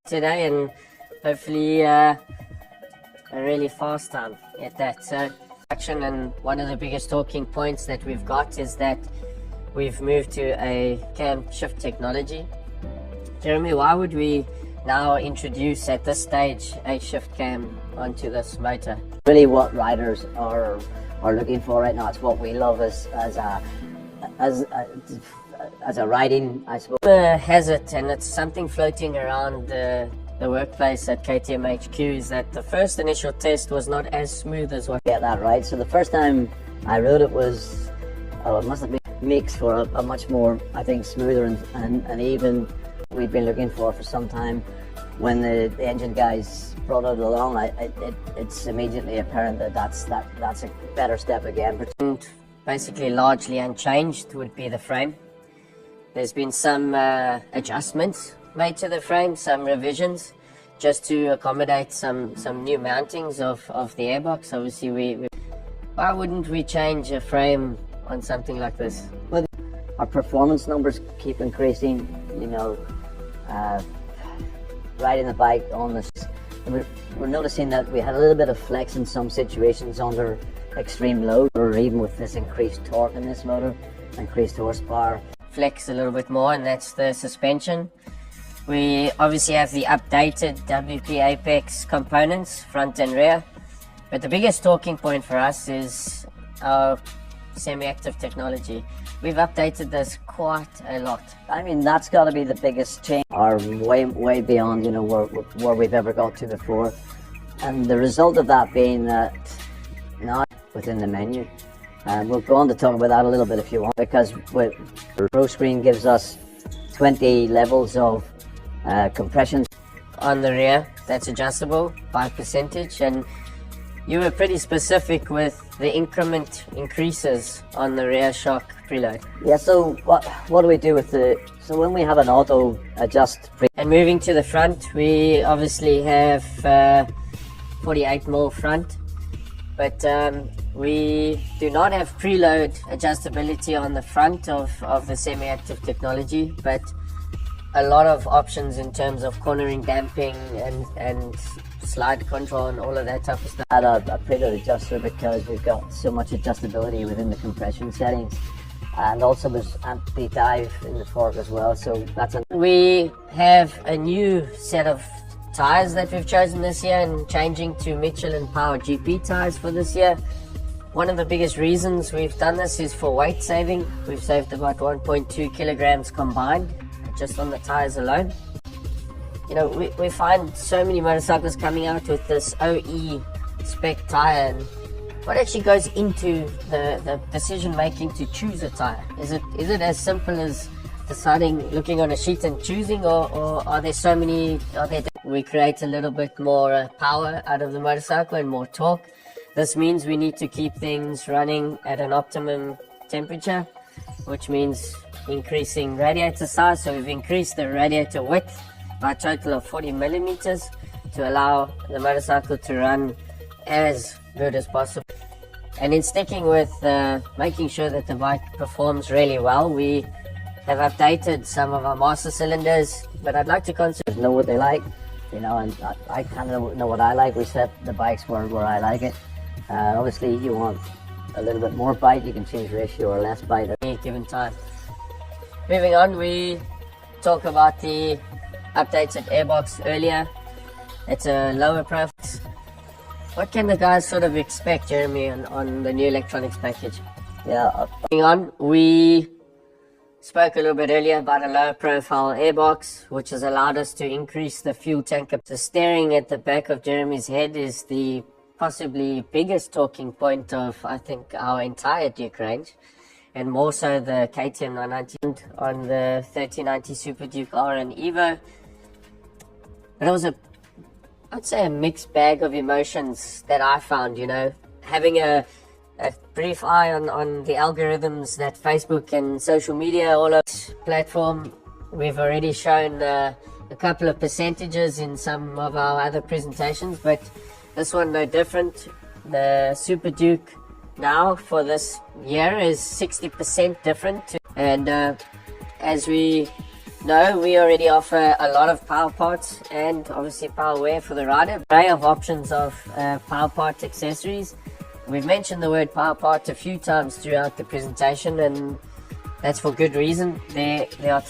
today, and hopefully a really fast time at that. So action, and one of the biggest talking points that we've got is that we've moved to a cam shift technology. Jeremy, why would we now introduce at this stage a shift cam onto this motor? Really what riders are looking for right now. It's what we love as a riding, I suppose. Has it, and it's something floating around the workplace at KTM HQ, is that the first initial test was not as smooth as what. Get that right. So the first time I rode it was, it must have been mixed for a much more, I think, smoother and even. We've been looking for some time. When the engine guys brought it along, it's immediately apparent that that's a better step again. And basically largely unchanged would be the frame. There's been some adjustments made to the frame, some revisions, just to accommodate some new mountings of the airbox. Obviously, why wouldn't we change a frame on something like this? Well, our performance numbers keep increasing, you know, riding the bike on this. We're noticing that we had a little bit of flex in some situations under extreme load, or even with this increased torque in this motor, increased horsepower. Flex a little bit more, and that's the suspension. We obviously have the updated WP Apex components, front and rear, but the biggest talking point for us is our semi-active technology. We've updated this quite a lot. I mean, that's got to be the biggest change, or way beyond, you know, where we've ever got to before. And the result of that being that now within the menu, we'll go on to talk about that a little bit if you want, because the Pro Screen gives us 20 levels of compression. On the rear, that's adjustable by percentage, and you were pretty specific with the increment increases on the rear shock preload. Yeah, so what do we do with so when we have an auto adjust and moving to the front, we obviously have 48mm front, but we do not have preload adjustability on the front of the semi-active technology, but a lot of options in terms of cornering, damping, and slide control and all of that type of stuff. Add a preload adjuster because we've got so much adjustability within the compression settings, and also there's anti-dive in the fork as well, so that's We have a new set of tires that we've chosen this year, and changing to Michelin Power GP tires for this year. One of the biggest reasons we've done this is for weight saving. We've saved about 1.2 kilograms combined just on the tires alone. You know, we find so many motorcyclists coming out with this OE spec tire, and what actually goes into the decision making to choose a tire? Is it as simple as deciding, looking on a sheet and choosing, or are there so many? We create a little bit more power out of the motorcycle and more torque. This means we need to keep things running at an optimum temperature, which means increasing radiator size. So we've increased the radiator width by a total of 40 millimeters to allow the motorcycle to run as good as possible. And in sticking with making sure that the bike performs really well, we have updated some of our master cylinders, but I'd like to consider know what they like, you know, and I kind of know what I like. We set the bikes where I like it. Obviously you want a little bit more bite, you can change ratio or less bite at any given time. Moving on, we talk about the updated airbox earlier. It's a lower profile. What can the guys sort of expect, Jeremy, on the new electronics package? Yeah. Moving on, we spoke a little bit earlier about a lower profile airbox, which has allowed us to increase the fuel tank. So staring at the back of Jeremy's head is the possibly biggest talking point of, I think, our entire Duke range, and more so the KTM 990 on the 3090 Super Duke R and Evo. But it was I'd say a mixed bag of emotions that I found, you know, having a brief eye on the algorithms that Facebook and social media, all of platform. We've already shown a couple of percentages in some of our other presentations, but this one no different. The Super Duke now for this year is 60% different, and as we No, we already offer a lot of power parts and obviously power wear for the rider. Array of options of power part accessories. We've mentioned the word power part a few times throughout the presentation, and that's for good reason. There are